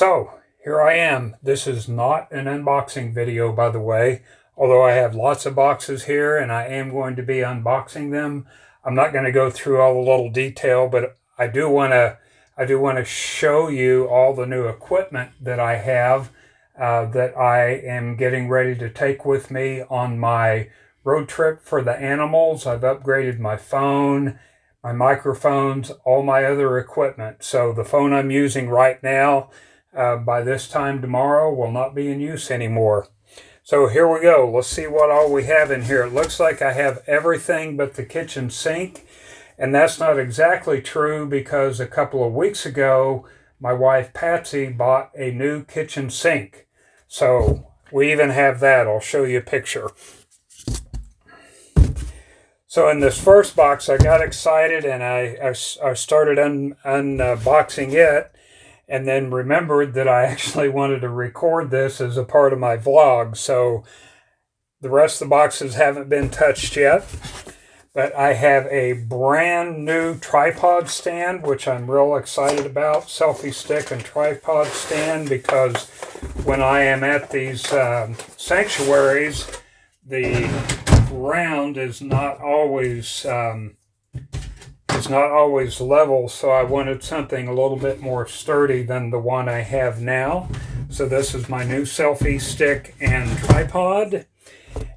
So here I am. This is not an unboxing video, by the way, although I have lots of boxes here and I am going to be unboxing them. I'm not going to go through all the little detail, but I do want to show you all the new equipment that I have that I am getting ready to take with me on my road trip for the animals. I've upgraded my phone, my microphones, all my other equipment. So the phone I'm using right now, by this time tomorrow, will not be in use anymore. So here we go. Let's see what all we have in here. It looks like I have everything but the kitchen sink. And that's not exactly true because a couple of weeks ago, my wife Patsy bought a new kitchen sink. So we even have that. I'll show you a picture. So in this first box, I got excited and I started unboxing it, and then remembered that I actually wanted to record this as a part of my vlog. So the rest of the boxes haven't been touched yet, but I have a brand new tripod stand, which I'm real excited about. Selfie stick and tripod stand, because when I am at these sanctuaries, the ground is not always level, so I wanted something a little bit more sturdy than the one I have now. So this is my new selfie stick and tripod,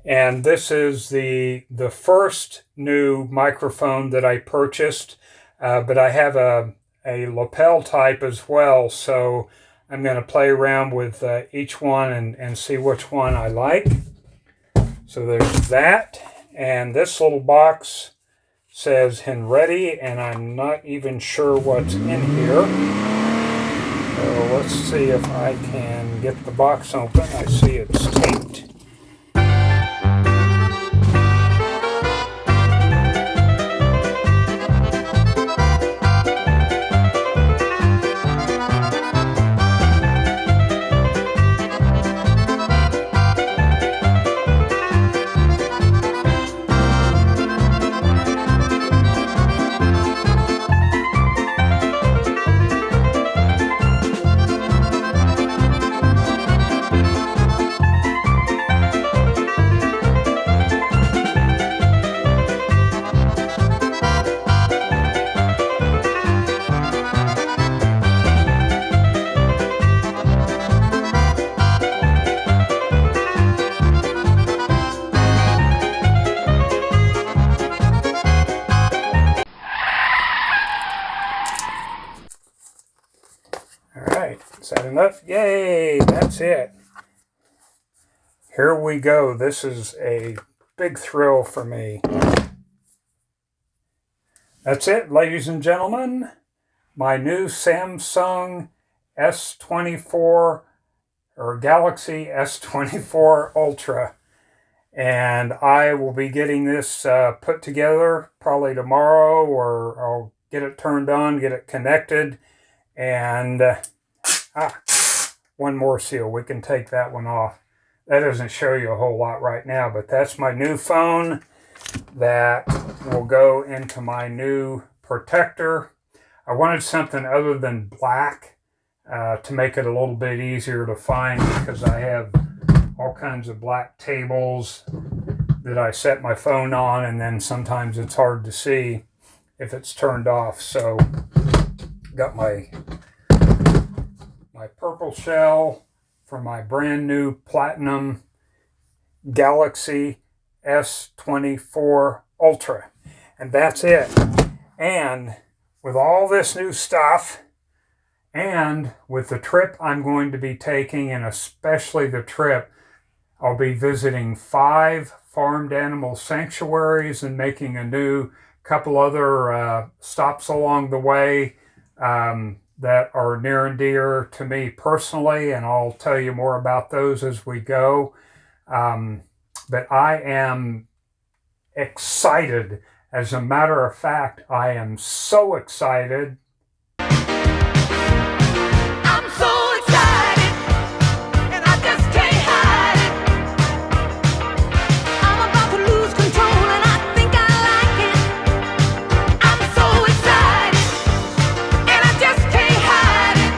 and this is the first new microphone that I purchased, but I have a lapel type as well, so I'm going to play around with each one and see which one I like. So there's that, and this little box says Henready, and I'm not even sure what's in here. So let's see if I can get the box open. I see it's taped. Is that enough? Yay, that's it. Here we go. This is a big thrill for me. That's it, ladies and gentlemen. My new Samsung S24 or Galaxy S24 Ultra. And I will be getting this put together probably tomorrow, or I'll get it turned on, get it connected, and one more seal. We can take that one off. That doesn't show you a whole lot right now, but that's my new phone that will go into my new protector. I wanted something other than black to make it a little bit easier to find, because I have all kinds of black tables that I set my phone on, and then sometimes it's hard to see if it's turned off. So got my purple shell for my brand new Platinum Galaxy S24 Ultra. And that's it. And with all this new stuff, and with the trip I'm going to be taking, and especially the trip, I'll be visiting 5 farmed animal sanctuaries and making a new couple other stops along the way that are near and dear to me personally, and I'll tell you more about those as we go. But I am excited. As a matter of fact, I am so excited. I'm so excited, and I just can't hide it. I'm about to lose control, and I think I like it. I'm so excited, and I just can't hide it.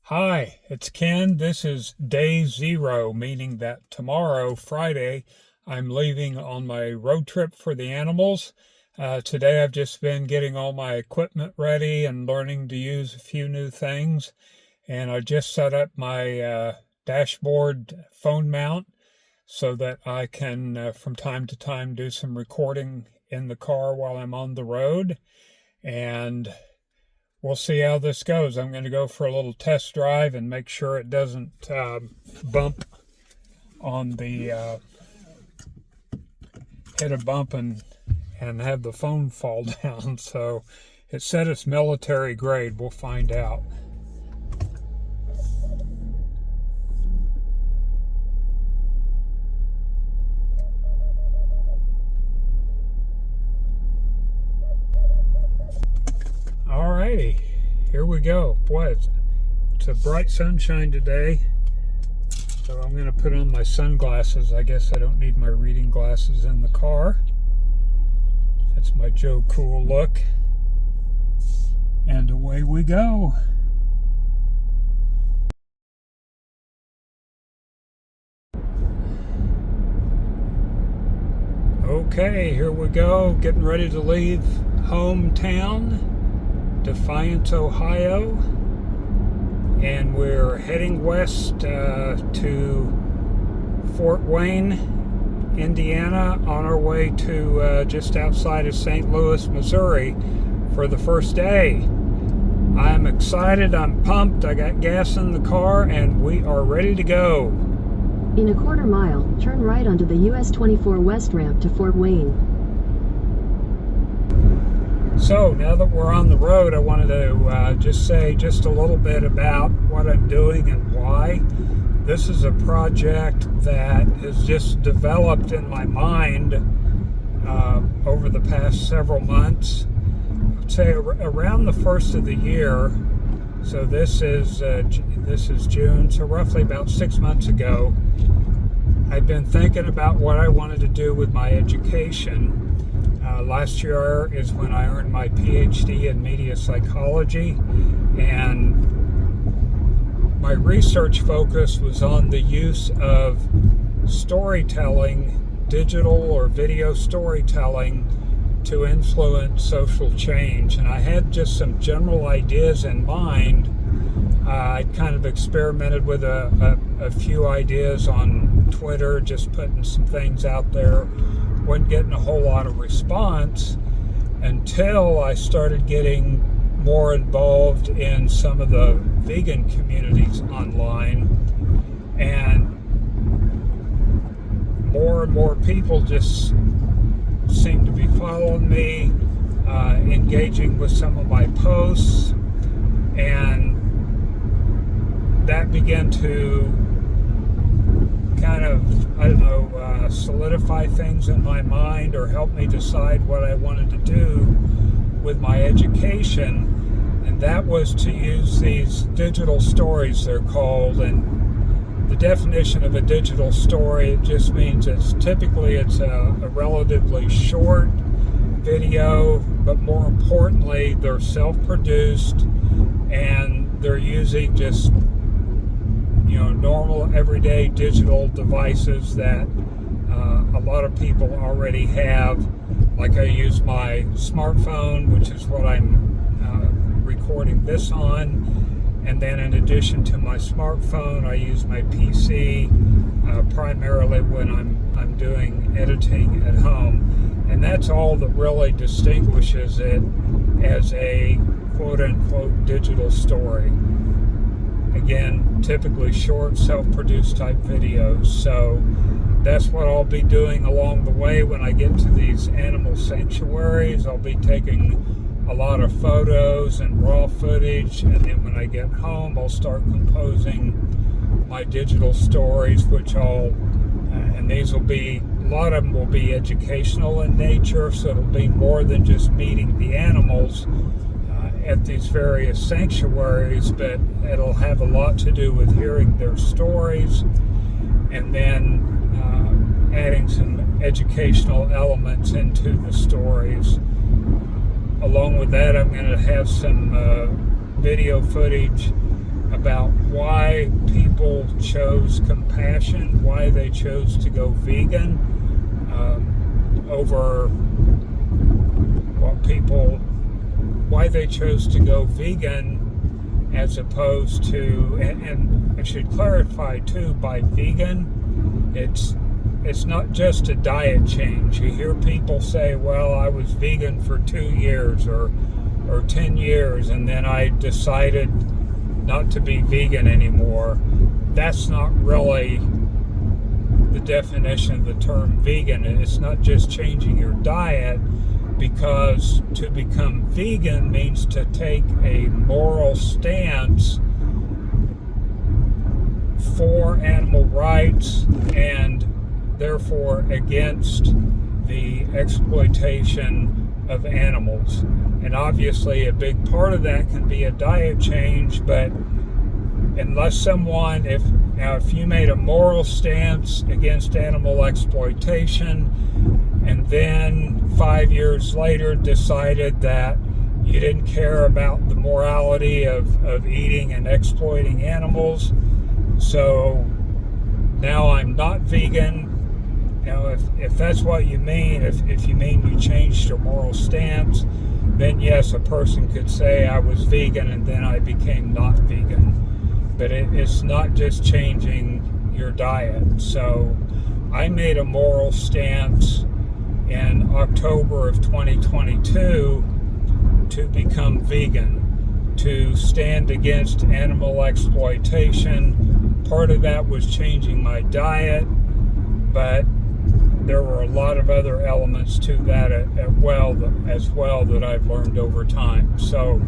Hi, it's Ken. This is day 0, meaning that tomorrow, Friday, I'm leaving on my road trip for the animals. Today I've just been getting all my equipment ready and learning to use a few new things. And I just set up my dashboard phone mount so that I can, from time to time, do some recording in the car while I'm on the road. And we'll see how this goes. I'm going to go for a little test drive and make sure it doesn't bump on the hit a bump and have the phone fall down. So it said it's military grade. We'll find out. Alrighty, here we go. Boy, it's a bright sunshine today, so I'm going to put on my sunglasses. I guess I don't need my reading glasses in the car. That's my Joe Cool look. And away we go. Okay, here we go. Getting ready to leave hometown, Defiance, Ohio, and we're heading west to Fort Wayne, Indiana, on our way to just outside of St. Louis, Missouri for the first day. I'm excited, I'm pumped, I got gas in the car, and we are ready to go. In a quarter mile, turn right onto the US 24 West ramp to Fort Wayne. So now that we're on the road, I wanted to just say just a little bit about what I'm doing and why. This is a project that has just developed in my mind over the past several months. I'd say around the first of the year. So this is June, so roughly about 6 months ago. I've been thinking about what I wanted to do with my education. Last year is when I earned my PhD in media psychology, and my research focus was on the use of storytelling, digital or video storytelling, to influence social change. And I had just some general ideas in mind. I kind of experimented with a few ideas on Twitter, just putting some things out there. Wasn't getting a whole lot of response until I started getting more involved in some of the vegan communities online, and more people just seem to be following me, engaging with some of my posts, and that began to kind of, solidify things in my mind or help me decide what I wanted to do with my education. And that was to use these digital stories, they're called. And the definition of a digital story, it just means it's a relatively short video, but more importantly, they're self-produced and they're using just normal everyday digital devices that a lot of people already have. Like I use my smartphone, which is what I'm recording this on, and then in addition to my smartphone, I use my PC primarily when I'm doing editing at home, and that's all that really distinguishes it as a quote-unquote digital story. Again, typically short, self-produced type videos. So that's what I'll be doing along the way when I get to these animal sanctuaries. I'll be taking a lot of photos and raw footage, and then when I get home, I'll start composing my digital stories, and these will be, a lot of them will be educational in nature, so it'll be more than just meeting the animals at these various sanctuaries, but it'll have a lot to do with hearing their stories and then adding some educational elements into the stories. Along with that, I'm going to have some video footage about why people chose compassion, why they chose to go vegan over why they chose to go vegan as opposed to, and I should clarify too, by vegan, it's not just a diet change. You hear people say, well, I was vegan for 2 years or 10 years and then I decided not to be vegan anymore. That's not really the definition of the term vegan. It's not just changing your diet, because to become vegan means to take a moral stance for animal rights and therefore against the exploitation of animals. And obviously a big part of that can be a diet change, but unless someone, if you made a moral stance against animal exploitation and then 5 years later decided that you didn't care about the morality of eating and exploiting animals, so now I'm not vegan. If that's what you mean, if you mean you changed your moral stance, then yes, a person could say I was vegan and then I became not vegan. But it's not just changing your diet. So I made a moral stance in October of 2022 to become vegan, to stand against animal exploitation. Part of that was changing my diet, but there were a lot of other elements to that as well that I've learned over time. So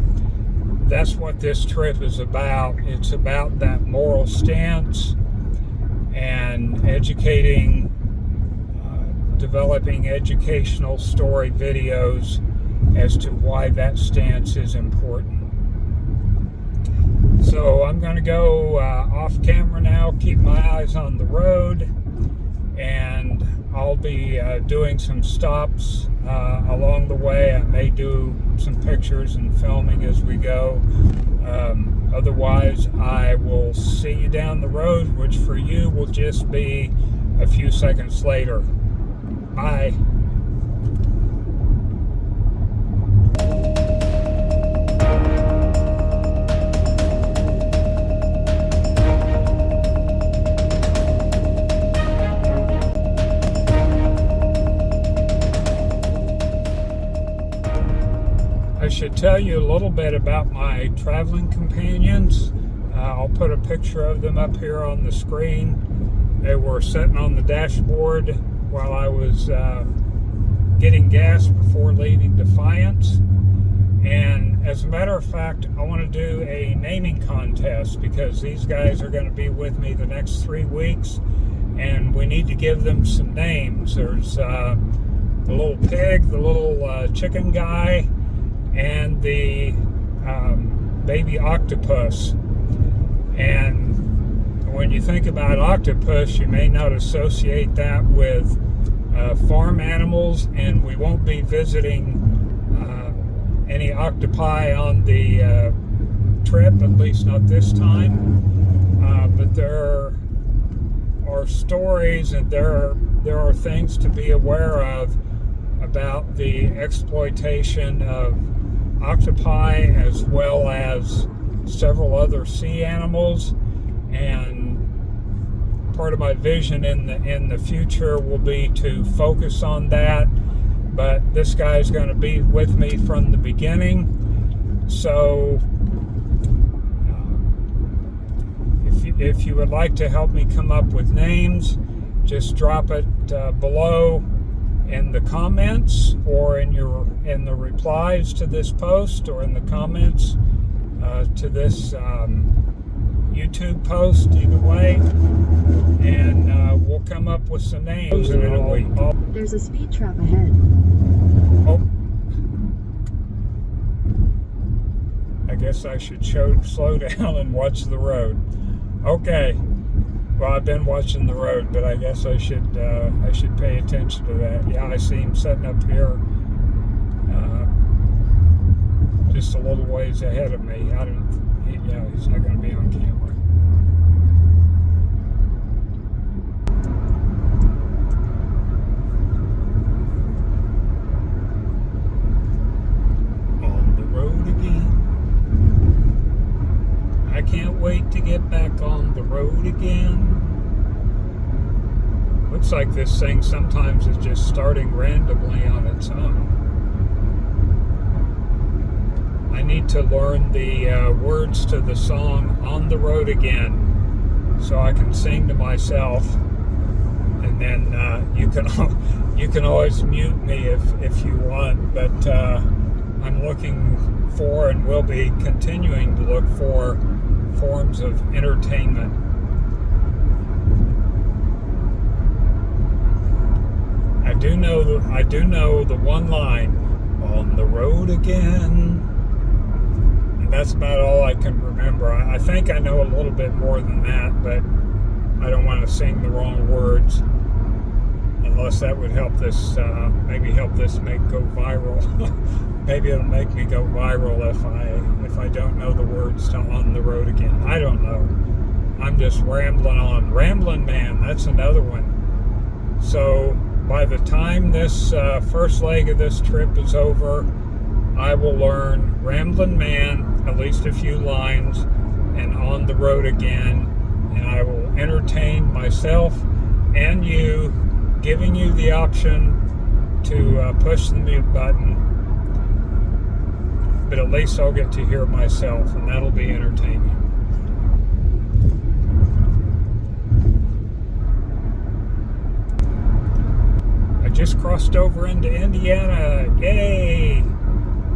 that's what this trip is about. It's about that moral stance and educating, developing educational story videos as to why that stance is important. So I'm going to go off camera now, keep my eyes on the road, and I'll be doing some stops along the way. I may do some pictures and filming as we go. Otherwise, I will see you down the road, which for you will just be a few seconds later. Bye. I should tell you a little bit about my traveling companions. I'll put a picture of them up here on the screen. They were sitting on the dashboard while I was getting gas before leaving Defiance. And as a matter of fact, I want to do a naming contest because these guys are going to be with me the next 3 weeks and we need to give them some names. There's the little pig, the little chicken guy, and the baby octopus. And when you think about octopus, you may not associate that with farm animals, and we won't be visiting any octopi on the trip, at least not this time. But there are stories and there are things to be aware of about the exploitation of octopi as well as several other sea animals, and part of my vision in the future will be to focus on that. But this guy's going to be with me from the beginning, so if you would like to help me come up with names, just drop it below in the comments or in the replies to this post or in the comments to this YouTube post, either way, and we'll come up with some names in a week. There's a speed trap ahead. Oh, I guess I should slow down and watch the road. Okay. Well, I've been watching the road, but I guess I should pay attention to that. Yeah, I see him sitting up here, just a little ways ahead of me. Yeah, he's not going to be on camera. On the road again. I can't wait to get back on the road again. Looks like this thing sometimes is just starting randomly on its own. I need to learn the words to the song On the Road Again so I can sing to myself, and then you can always mute me if you want, but I'm looking for and will be continuing to look for forms of entertainment. I do know the one line, on the road again. And that's about all I can remember. I think I know a little bit more than that, but I don't want to sing the wrong words. Unless that would help this, maybe help this go viral. Maybe it'll make me go viral if I don't know the words to On the Road Again. I don't know. I'm just rambling on. Ramblin' Man, that's another one. So by the time this first leg of this trip is over, I will learn Ramblin' Man, at least a few lines, and On the Road Again, and I will entertain myself and you, giving you the option to push the mute button, but at least I'll get to hear myself, and that'll be entertaining. I just crossed over into Indiana. Yay!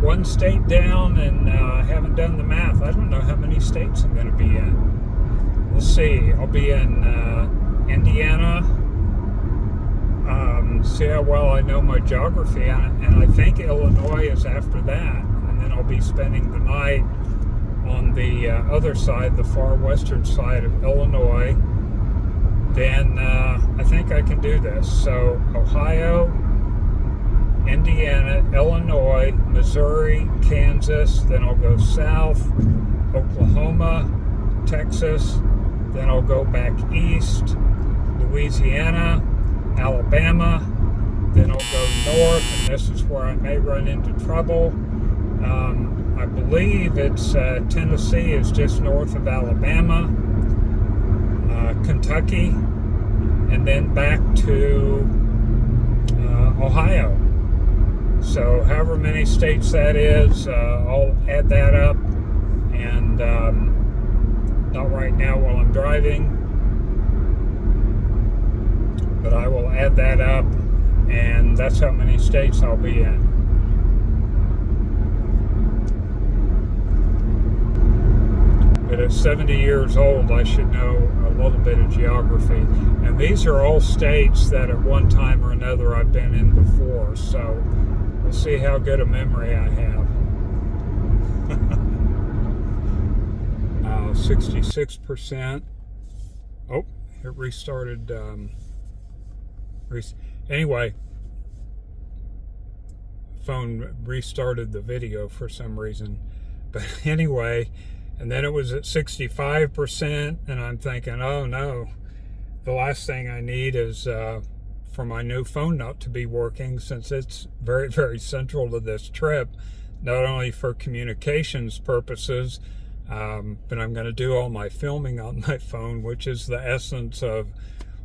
One state down, and I haven't done the math. I don't know how many states I'm going to be in. We'll see. I'll be in Indiana. See how well I know my geography, and I think Illinois is after that. And then I'll be spending the night on the other side, the far western side of Illinois. Then I think I can do this. So Ohio, Indiana, Illinois, Missouri, Kansas, then I'll go south, Oklahoma, Texas, then I'll go back east, Louisiana, Alabama, then I'll go north, and this is where I may run into trouble. I believe it's Tennessee is just north of Alabama, Kentucky, and then back to Ohio. So however many states that is, I'll add that up, and not right now while I'm driving, but I will add that up, and that's how many states I'll be in. But at 70 years old, I should know a little bit of geography. And these are all states that at one time or another I've been in before, so we'll see how good a memory I have. 66%. Oh, it restarted. Anyway, phone restarted the video for some reason. But anyway, and then it was at 65%, and I'm thinking, oh no, the last thing I need is for my new phone not to be working, since it's very, very central to this trip, not only for communications purposes, but I'm going to do all my filming on my phone, which is the essence of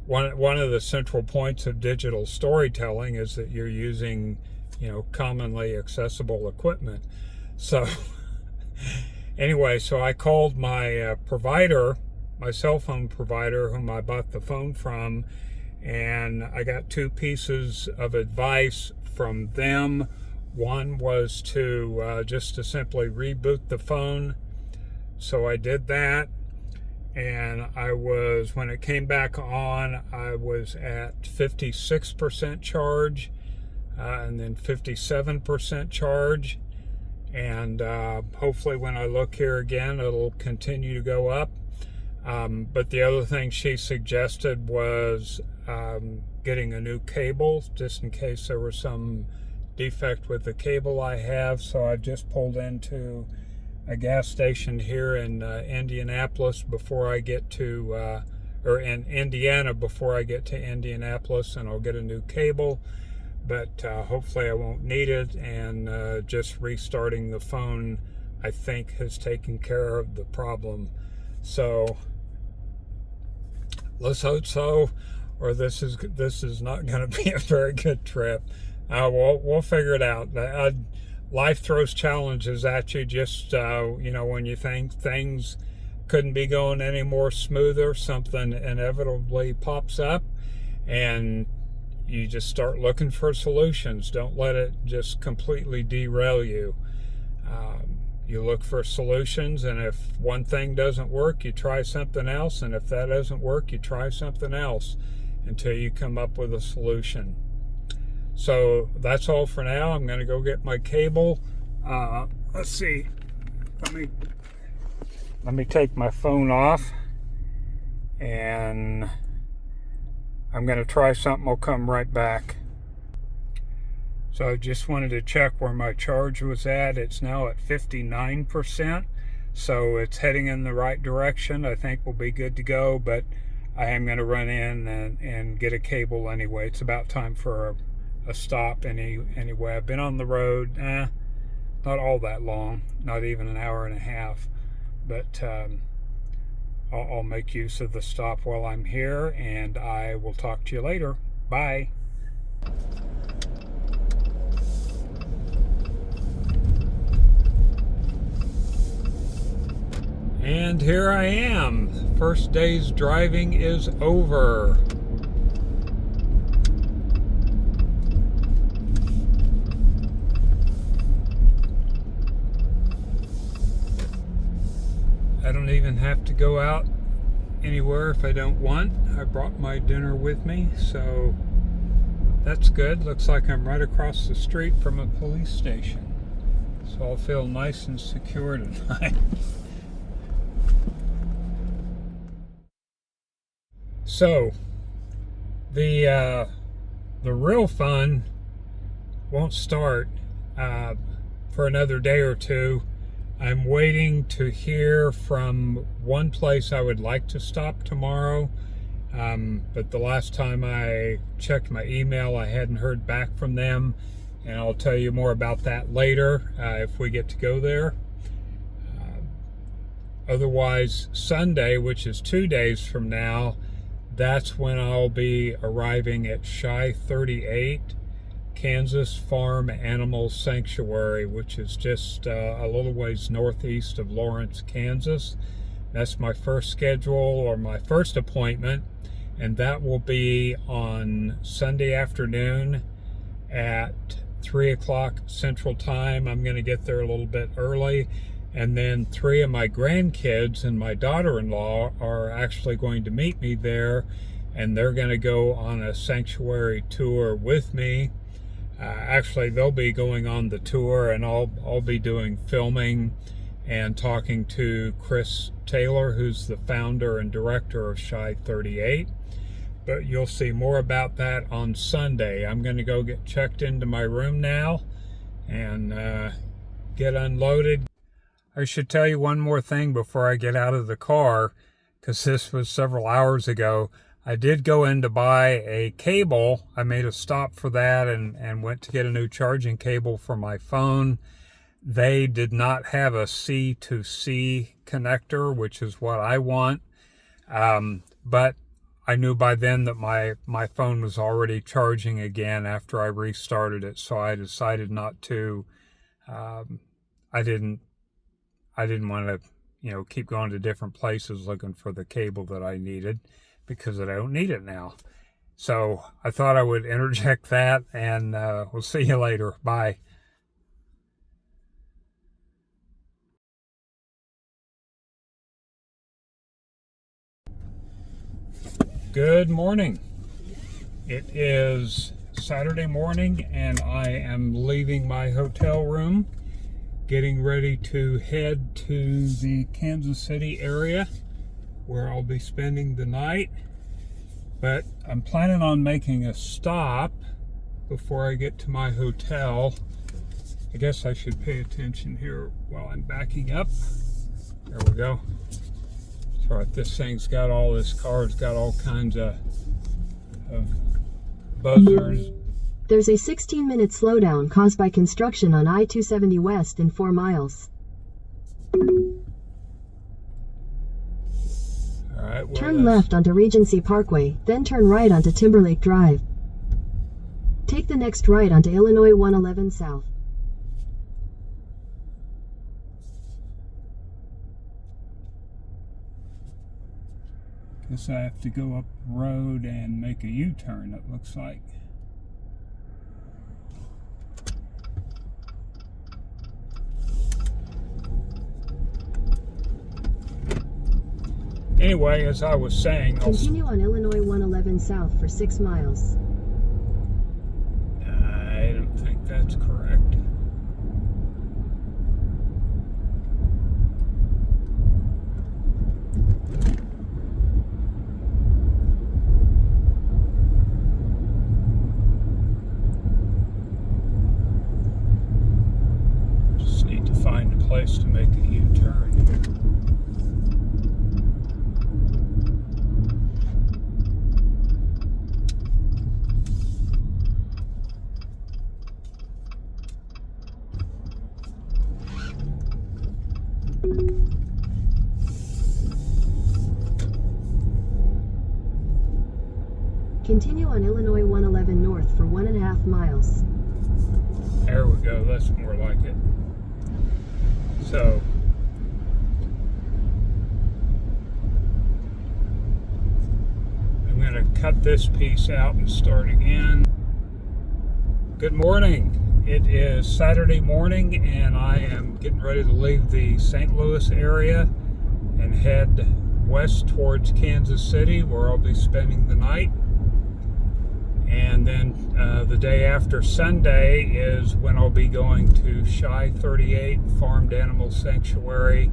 one of the central points of digital storytelling, is that you're using, commonly accessible equipment. So anyway, so I called my provider, my cell phone provider, whom I bought the phone from, and I got two pieces of advice from them. One was to just to simply reboot the phone. So I did that, and when it came back on, I was at 56% charge, and then 57% charge, and hopefully when I look here again, it'll continue to go up. But the other thing she suggested was getting a new cable, just in case there was some defect with the cable I have. So I've just pulled into a gas station here in Indianapolis before I get to, or in Indiana before I get to Indianapolis, and I'll get a new cable, but hopefully I won't need it, and just restarting the phone I think has taken care of the problem. So let's hope so, or this is not going to be a very good trip. We'll figure it out. Life throws challenges at you. Just when you think things couldn't be going any more smoother, something inevitably pops up, and you just start looking for solutions. Don't let it just completely derail you. You look for solutions, and if one thing doesn't work, you try something else, and if that doesn't work, you try something else until you come up with a solution. So that's all for now. I'm going to go get my cable. Let's see. Let me take my phone off, and I'm going to try something. I'll come right back. So I just wanted to check where my charge was at. It's now at 59%, so it's heading in the right direction. I think we'll be good to go, but I am going to run in and get a cable anyway. It's about time for a stop anyway. I've been on the road, not all that long, not even an hour and a half, but I'll make use of the stop while I'm here, and I will talk to you later. Bye. And here I am. First day's driving is over. I don't even have to go out anywhere if I don't want. I brought my dinner with me, so that's good. Looks like I'm right across the street from a police station, so I'll feel nice and secure tonight. So the real fun won't start for another day or two. I'm waiting to hear from one place I would like to stop tomorrow, but the last time I checked my email, I hadn't heard back from them, and I'll tell you more about that later if we get to go there. Otherwise, Sunday, which is 2 days from now, that's when I'll be arriving at Shy 38, Kansas Farm Animal Sanctuary, which is just a little ways northeast of Lawrence, Kansas. That's my first schedule, or my first appointment, and that will be on Sunday afternoon at 3 o'clock Central Time. I'm going to get there a little bit early, and then 3 of my grandkids and my daughter-in-law are actually going to meet me there, and they're going to go on a sanctuary tour with me. Actually, they'll be going on the tour, and I'll be doing filming and talking to Chris Taylor, who's the founder and director of Shy 38. But you'll see more about that on Sunday. I'm going to go get checked into my room now and get unloaded. I should tell you one more thing before I get out of the car, because this was several hours ago. I did go in to buy a cable. I made a stop for that and went to get a new charging cable for my phone. They did not have a C to C connector, which is what I want. But I knew by then that my phone was already charging again after I restarted it, so I decided not to. I didn't want to, keep going to different places looking for the cable that I needed, because I don't need it now. So I thought I would interject that, and we'll see you later. Bye. Good morning. It is Saturday morning, and I am leaving my hotel room, getting ready to head to the Kansas City area where I'll be spending the night. But I'm planning on making a stop before I get to my hotel I guess I should pay attention here while I'm backing up. There we go. Sorry, this thing's got all this car's got all kinds of buzzers. There's a 16-minute slowdown caused by construction on I-270 West in 4 miles. All right, well, Turn left onto Regency Parkway, then turn right onto Timberlake Drive. Take the next right onto Illinois 111 South. Guess I have to go up the road and make a U-turn, it looks like. Anyway, as I was saying, Continue on Illinois 111 South for 6 miles. I don't think that's correct. Just need to find a place to make a U-turn here. Continue on Illinois 111 North for 1.5 miles. There we go, that's more like it. So, I'm going to cut this piece out and start again. Good morning. It is Saturday morning and I am getting ready to leave the St. Louis area and head west towards Kansas City, where I'll be spending the night. And then the day after Sunday is when I'll be going to Shy 38 Farmed Animal Sanctuary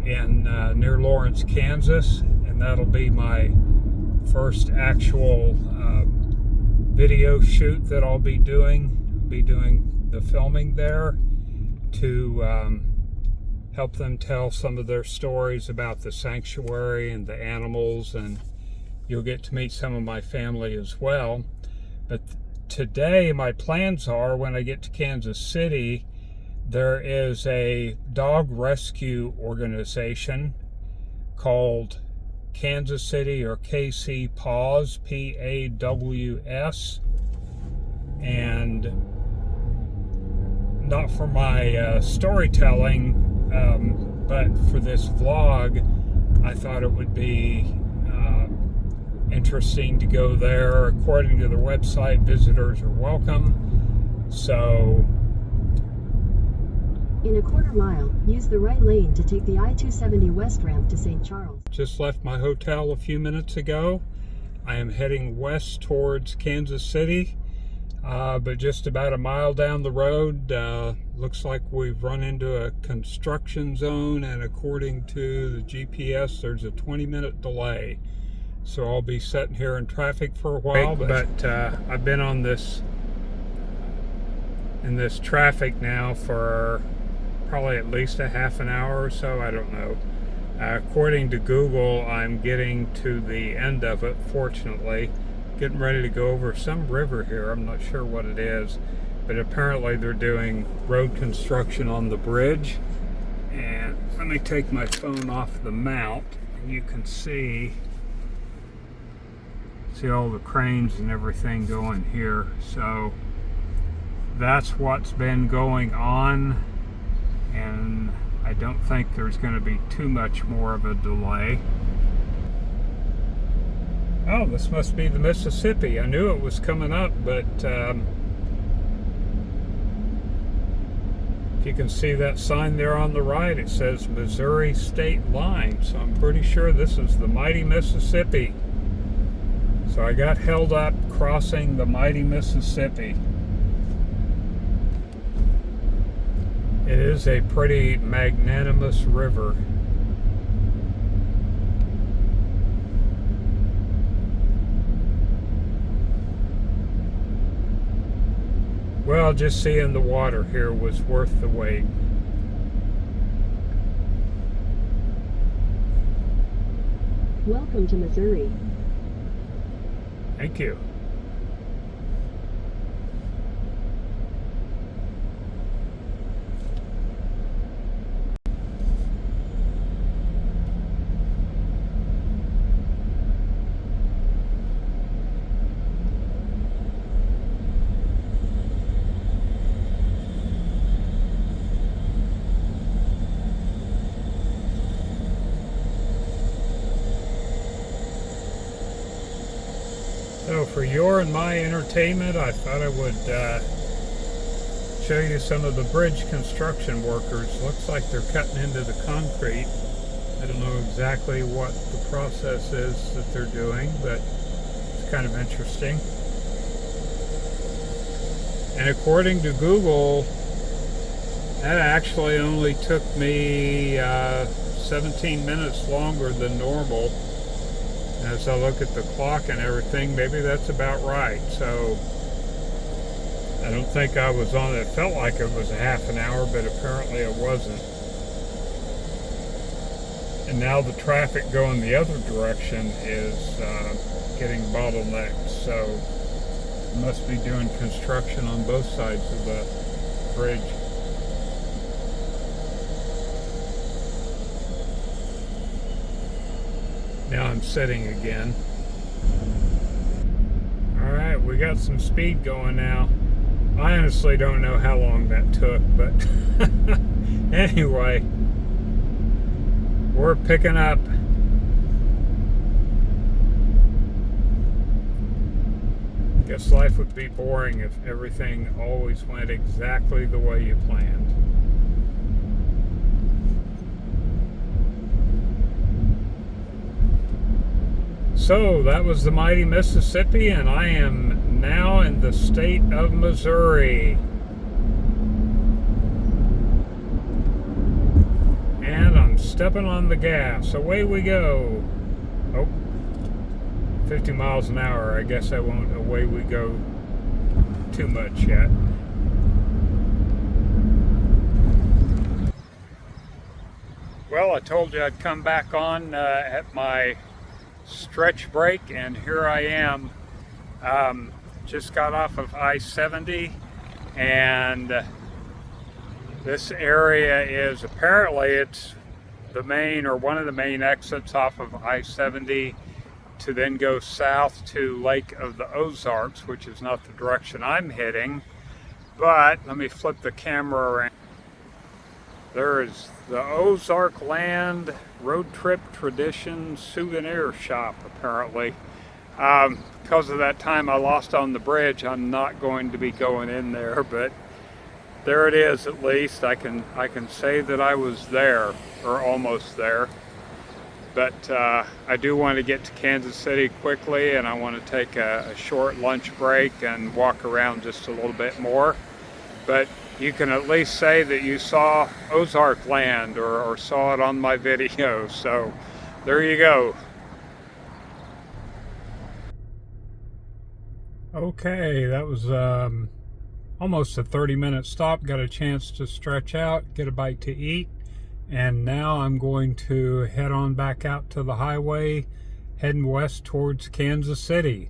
in near Lawrence, Kansas, and that'll be my first actual video shoot that I'll be doing. Be doing the filming there to help them tell some of their stories about the sanctuary and the animals, and you'll get to meet some of my family as well. But today my plans are, when I get to Kansas City, there is a dog rescue organization called Kansas City, or KC Paws, P-A-W-S, and not for my storytelling, but for this vlog, I thought it would be interesting to go there. According to their website, visitors are welcome. So, In a 1/4 mile, use the right lane to take the I-270 West ramp to St. Charles. just left my hotel a few minutes ago. I am heading west towards Kansas City, but just about a mile down the road, looks like we've run into a construction zone, and according to the GPS, there's a 20-minute delay. So I'll be sitting here in traffic for a while, but I've been on this in this traffic now for probably at least a half an hour or so. I don't know. According to Google, I'm getting to the end of it, fortunately. Getting ready to go over some river here. I'm not sure what it is, but apparently they're doing road construction on the bridge. And let me take my phone off the mount, and you can see all the cranes and everything going here. So that's what's been going on, and I don't think there's going to be too much more of a delay. Oh, this must be the Mississippi. I knew it was coming up, but if you can see that sign there on the right, it says Missouri State Line, so I'm pretty sure this is the mighty Mississippi. So I got held up crossing the mighty Mississippi. It is a pretty magnanimous river. Well, just seeing the water here was worth the wait. Welcome to Missouri. Thank you. So for your and my entertainment, I thought I would show you some of the bridge construction workers. Looks like they're cutting into the concrete. I don't know exactly what the process is that they're doing, but it's kind of interesting. And according to Google, that actually only took me 17 minutes longer than normal. As I look at the clock and everything, maybe that's about right. So I don't think I was on it. It felt like it was a half an hour, but apparently it wasn't. And now the traffic going the other direction is getting bottlenecked. So must be doing construction on both sides of the bridge. Now I'm sitting again. Alright, we got some speed going now. I honestly don't know how long that took, but anyway, we're picking up. Guess life would be boring if everything always went exactly the way you planned. So that was the mighty Mississippi, and I am now in the state of Missouri. And I'm stepping on the gas. Away we go. Oh, 50 miles an hour. I guess I won't away we go too much yet. Well, I told you I'd come back on at my stretch break, and here I am. Just got off of I-70, and this area is apparently it's the main or one of the main exits off of I-70 to then go south to Lake of the Ozarks, which is not the direction I'm heading. But let me flip the camera around. There is the Ozark Land Road Trip Tradition Souvenir Shop, apparently. Because of that time I lost on the bridge, I'm not going to be going in there, but there it is. At least I can say that I was there, or almost there. But I do want to get to Kansas City quickly, and I want to take a short lunch break and walk around just a little bit more. But you can at least say that you saw Ozark Land or saw it on my video. So there you go. Okay, that was almost a 30-minute stop. Got a chance to stretch out, get a bite to eat, and now I'm going to head on back out to the highway, heading west towards Kansas City.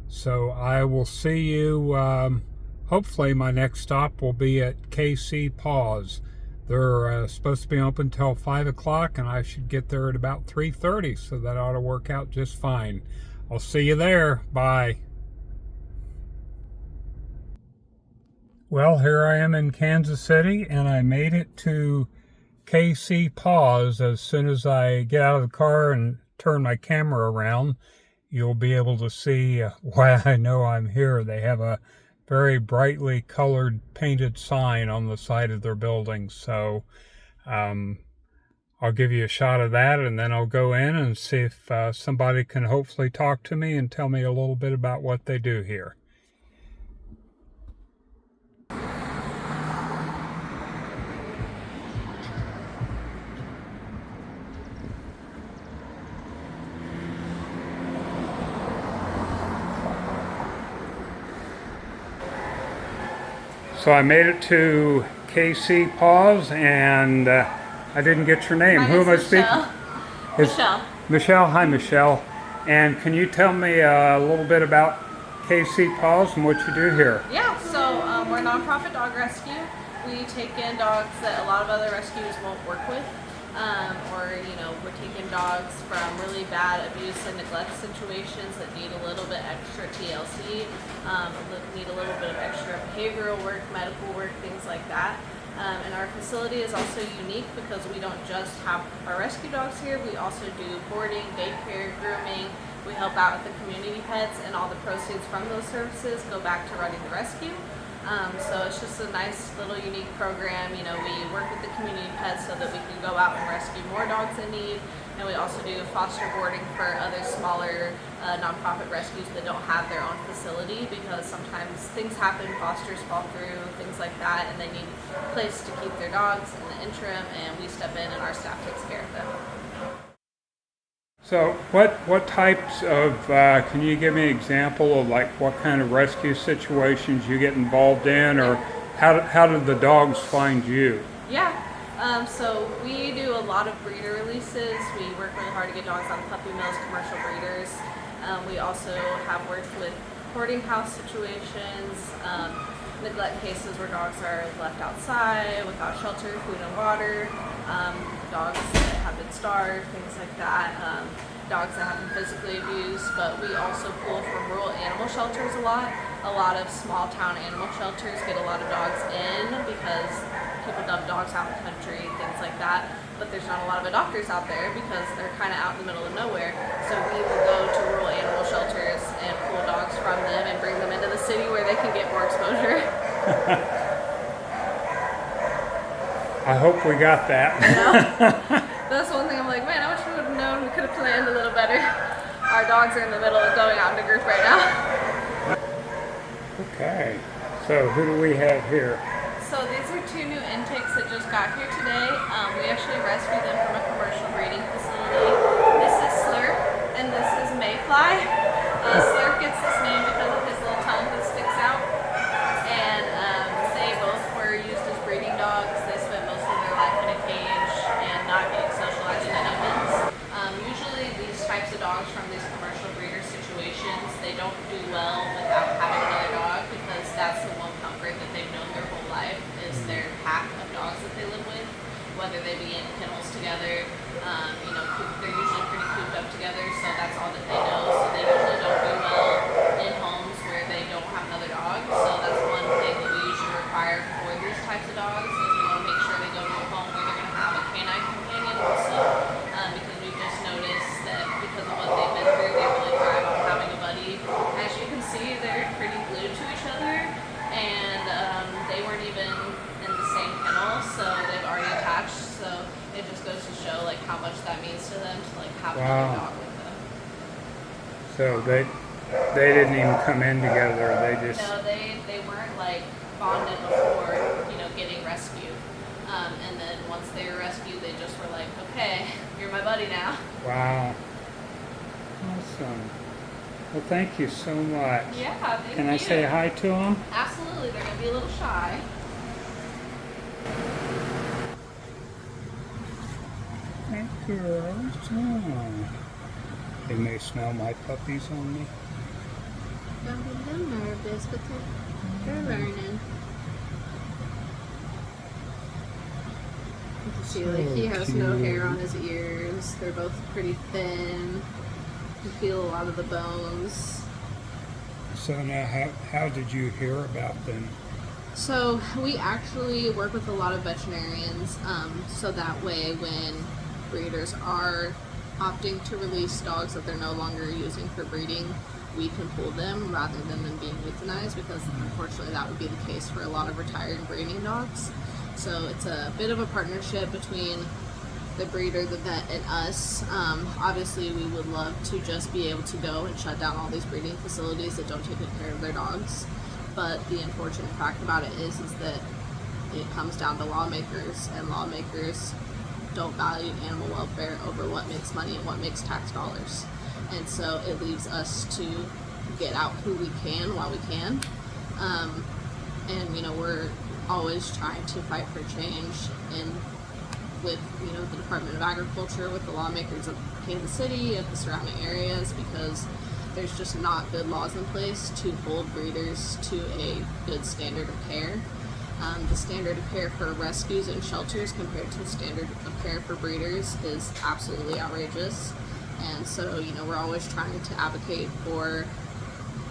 So I will see you. Hopefully my next stop will be at KC Paws. They're supposed to be open till 5 o'clock, and I should get there at about 3:30, so that ought to work out just fine. I'll see you there. Bye. Well, here I am in Kansas City, and I made it to KC Paws. As soon as I get out of the car and turn my camera around, you'll be able to see why I know I'm here. They have a very brightly colored painted sign on the side of their building. So I'll give you a shot of that, and then I'll go in and see if somebody can hopefully talk to me and tell me a little bit about what they do here. So I made it to KC Paws, and I didn't get your name. My Who am I name's speaking? Michelle. Is- Michelle. Michelle. Hi, Michelle. And can you tell me a little bit about KC Paws and what you do here? Yeah, so we're a nonprofit dog rescue. We take in dogs that a lot of other rescues won't work with. Or, you know, we're taking dogs from really bad abuse and neglect situations that need a little bit extra TLC, need a little bit of extra behavioral work, medical work, things like that. And our facility is also unique because we don't just have our rescue dogs here, we also do boarding, daycare, grooming. We help out with the community pets, and all the proceeds from those services go back to running the rescue. So it's just a nice little unique program. You know, we work with the community pets so that we can go out and rescue more dogs in need. And we also do foster boarding for other smaller nonprofit rescues that don't have their own facility, because sometimes things happen, fosters fall through, things like that, and they need a place to keep their dogs in the interim, and we step in and our staff takes care of them. So what types of, can you give me an example of like what kind of rescue situations you get involved in, or how did the dogs find you? Yeah, so we do a lot of breeder releases. We work really hard to get dogs on puppy mills, commercial breeders. We also have worked with boarding house situations, neglect cases where dogs are left outside without shelter, food and water, dogs that have been starved, things like that, dogs that have been physically abused. But we also pull from rural animal shelters a lot. A lot of small town animal shelters get a lot of dogs in because people dump dogs out in the country, things like that. But there's not a lot of adopters out there because they're kind of out in the middle of nowhere. So we will go to rural animal shelters and pull dogs from them and bring them into the city where they can get more exposure. I hope we got that. That's one thing I'm like, man, I wish we would have known. We could have planned a little better. Our dogs are in the middle of going out in a group right now. Okay, so who do we have here? So these are two new intakes that just got here today. We actually rescued them from a commercial breeding facility. This is Slurp and this is Mayfly. Slurp gets this name because of his little tongue that sticks out. And they both were used as breeding dogs. They spent most of their life in a cage and not getting socialized in any means. Usually these types of dogs from these commercial breeder situations, they don't do well without having another dog, because that's the one comfort that they've known their whole life is their pack of dogs that they live with, whether they be in kennels together, you know, they're usually pretty cooped up together, so that's all that they know. So they usually don't do well in homes where they don't have another dog. So that's one thing that we usually require for these types of dogs, is we want to make sure they go to a home where they're going to have a canine companion also, because we've just noticed that because of what they've been through, they really thrive on having a buddy. As you can see, they're pretty glued to each other, and they weren't even in the same kennel, so they've already attached. So it just goes to show like how much that means to them to like have another dog with them. So they didn't even come in together. They just No, they weren't like bonded before, you know, getting rescued. And then once they were rescued, they just were like, okay, you're my buddy now. wow. Awesome. Well, thank you so much. Yeah, thank Can you. I say hi to them? Absolutely, they're gonna be a little shy. Hey, girls. Oh. They may smell my puppies on me. Don't be a little nervous, but they're learning. You can see, like, he has no hair on his ears. They're both pretty thin. You feel a lot of the bones. So now, how did you hear about them? So we actually work with a lot of veterinarians, so that way when breeders are opting to release dogs that they're no longer using for breeding, we can pull them rather than them being euthanized, because unfortunately that would be the case for a lot of retiring breeding dogs. So it's a bit of a partnership between the breeder, the vet, and us. Obviously we would love to just be able to go and shut down all these breeding facilities that don't take good care of their dogs. But the unfortunate fact about it is that it comes down to lawmakers, and lawmakers don't value animal welfare over what makes money and what makes tax dollars. And so it leaves us to get out who we can while we can. And we're always trying to fight for change and with the Department of Agriculture, with the lawmakers of Kansas City, of the surrounding areas, because there's just not good laws in place to hold breeders to a good standard of care. The standard of care for rescues and shelters compared to the standard of care for breeders is absolutely outrageous. And so, we're always trying to advocate for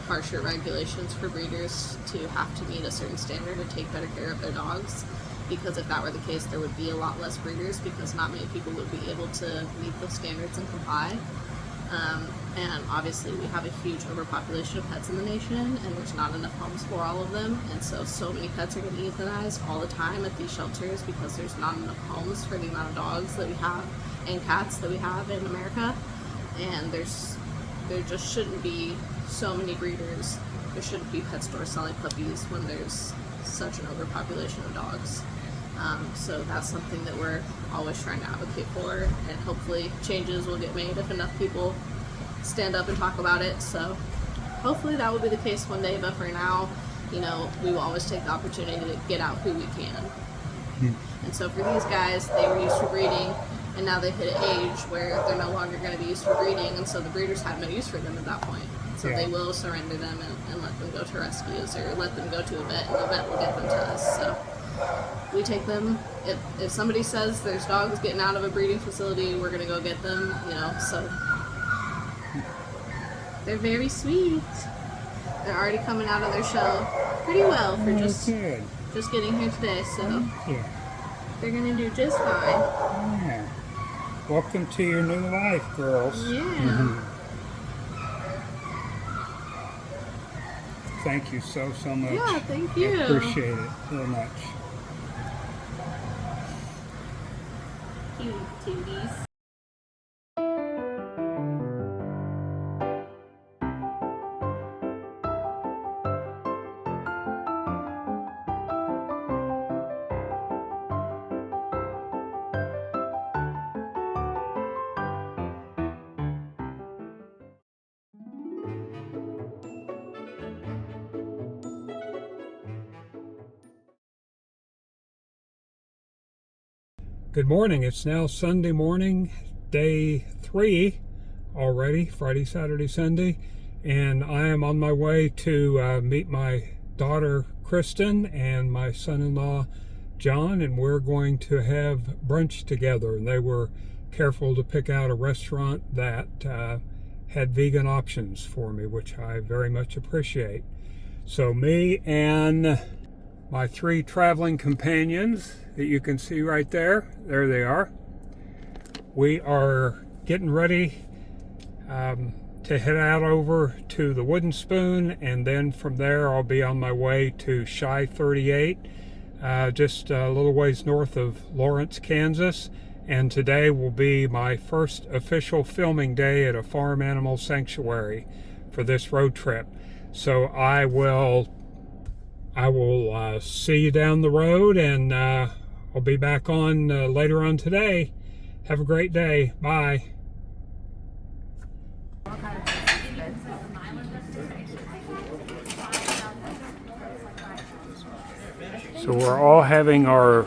harsher regulations for breeders to have to meet a certain standard and take better care of their dogs. Because if that were the case, there would be a lot less breeders, because not many people would be able to meet those standards and comply. And obviously we have a huge overpopulation of pets in the nation, and there's not enough homes for all of them. And so many pets are getting euthanized all the time at these shelters because there's not enough homes for the amount of dogs that we have and cats that we have in America. And there just shouldn't be so many breeders. There shouldn't be pet stores selling puppies when there's such an overpopulation of dogs. So that's something that we're always trying to advocate for, and hopefully changes will get made if enough people stand up and talk about it. So hopefully that will be the case one day, but for now, we will always take the opportunity to get out who we can. And so for these guys, they were used to breeding, and now they've hit an age where they're no longer going to be used for breeding, and so the breeders have no use for them at that point. So they will surrender them and let them go to rescues, or let them go to a vet, and the vet will get them to us. So we take them. If somebody says there's dogs getting out of a breeding facility, we're going to go get them, so they're very sweet. They're already coming out of their shell pretty well for just getting here today, so they're going to do just fine. Yeah. Welcome to your new life, girls. Yeah. Thank you so much. Yeah, thank you. I appreciate it so much. Cute cuties. Good morning. It's now Sunday morning, day 3 already, Friday, Saturday, Sunday, and I am on my way to meet my daughter Kristen and my son-in-law John, and we're going to have brunch together. And they were careful to pick out a restaurant that had vegan options for me, which I very much appreciate. So me and my 3 traveling companions that you can see right there they are. We are getting ready to head out over to the Wooden Spoon, and then from there I'll be on my way to Shy 38, just a little ways north of Lawrence, Kansas. And today will be my first official filming day at a farm animal sanctuary for this road trip. So I will see you down the road, and I'll be back on later on today. Have a great day. Bye. So we're all having our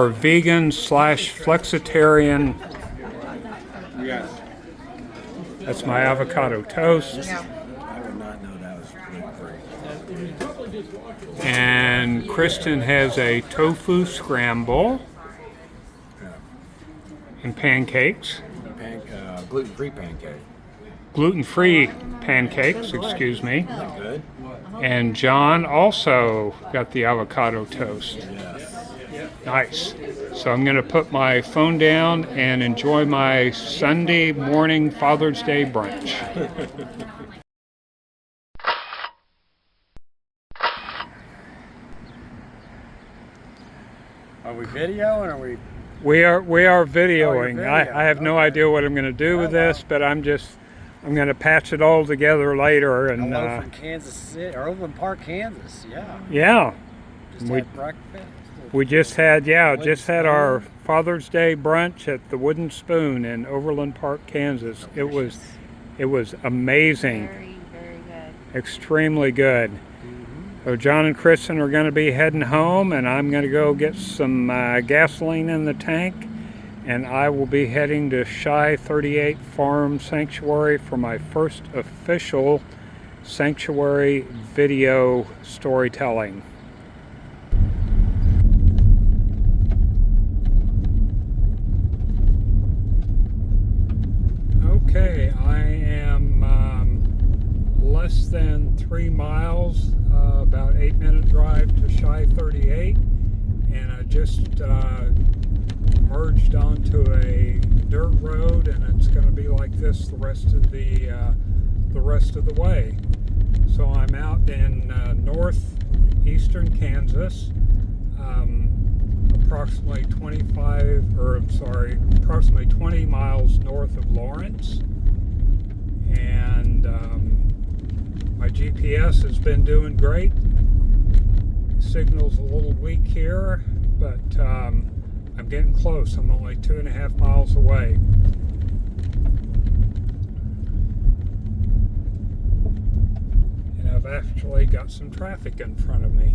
vegan / flexitarian. Yes. That's my avocado toast. I would not know that was gluten-free. And Kristen has a tofu scramble and pancakes. Gluten-free pancake. Gluten-free pancakes, excuse me. Good. And John also got the avocado toast. Yes. Nice. So I'm going to put my phone down and enjoy my Sunday morning Father's Day brunch. Are we videoing or are we? We are videoing. Oh, you're I have no idea what I'm going to do with this, but I'm going to patch it all together later. And Hello from Kansas City, or Overland Park, Kansas. Yeah. yeah, Just had breakfast. we just had Wooden our Spoon. Father's Day brunch at the Wooden Spoon in Overland Park, Kansas. It was amazing. Very, very good. Extremely good. So John and Kristen are going to be heading home, and I'm going to go get some gasoline in the tank, and I will be heading to Shy 38 Farm Sanctuary for my first official sanctuary video storytelling. Okay, I am less than 3 miles, about 8-minute drive to Shy 38, and I just merged onto a dirt road, and it's going to be like this the rest of the way. So I'm out in northeastern Kansas, approximately 20 miles north of Lawrence, and my GPS has been doing great. Signal's a little weak here, but I'm getting close. I'm only 2.5 miles away. And I've actually got some traffic in front of me,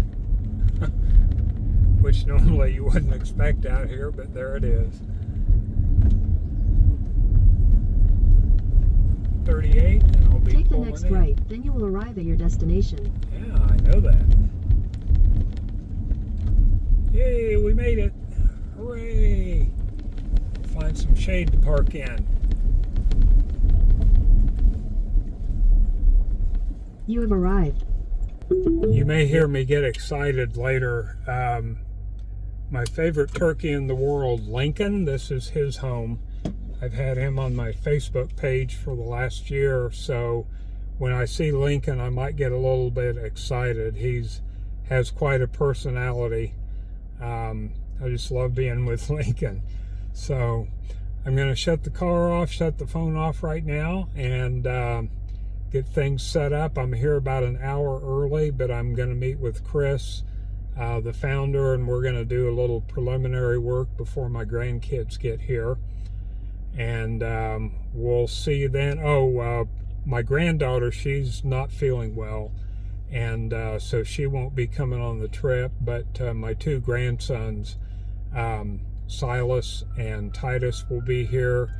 which normally you wouldn't expect out here, but there it is. 38, and I'll be Take the pulling next in. right, then you will arrive at your destination. Yeah, I know that. Yay, we made it. Hooray. Find some shade to park in. You have arrived. You may hear me get excited later. My favorite turkey in the world, Lincoln, this is his home. I've had him on my Facebook page for the last year or so. When I see Lincoln, I might get a little bit excited. Has quite a personality. I just love being with Lincoln. So I'm going to shut the phone off right now, and get things set up. I'm here about an hour early, but I'm going to meet with Chris, the founder, and we're going to do a little preliminary work before my grandkids get here. And we'll see you then. My granddaughter, she's not feeling well, and so she won't be coming on the trip, but my 2 grandsons, Silas and Titus, will be here,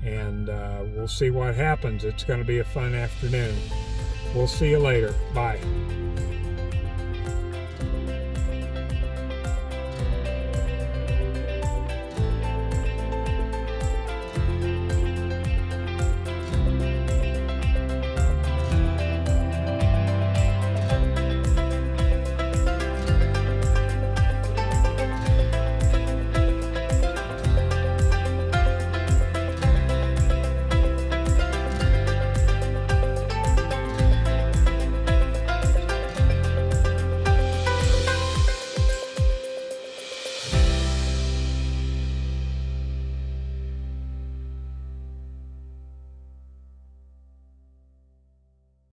and we'll see what happens. It's going to be a fun afternoon. We'll see you later. Bye.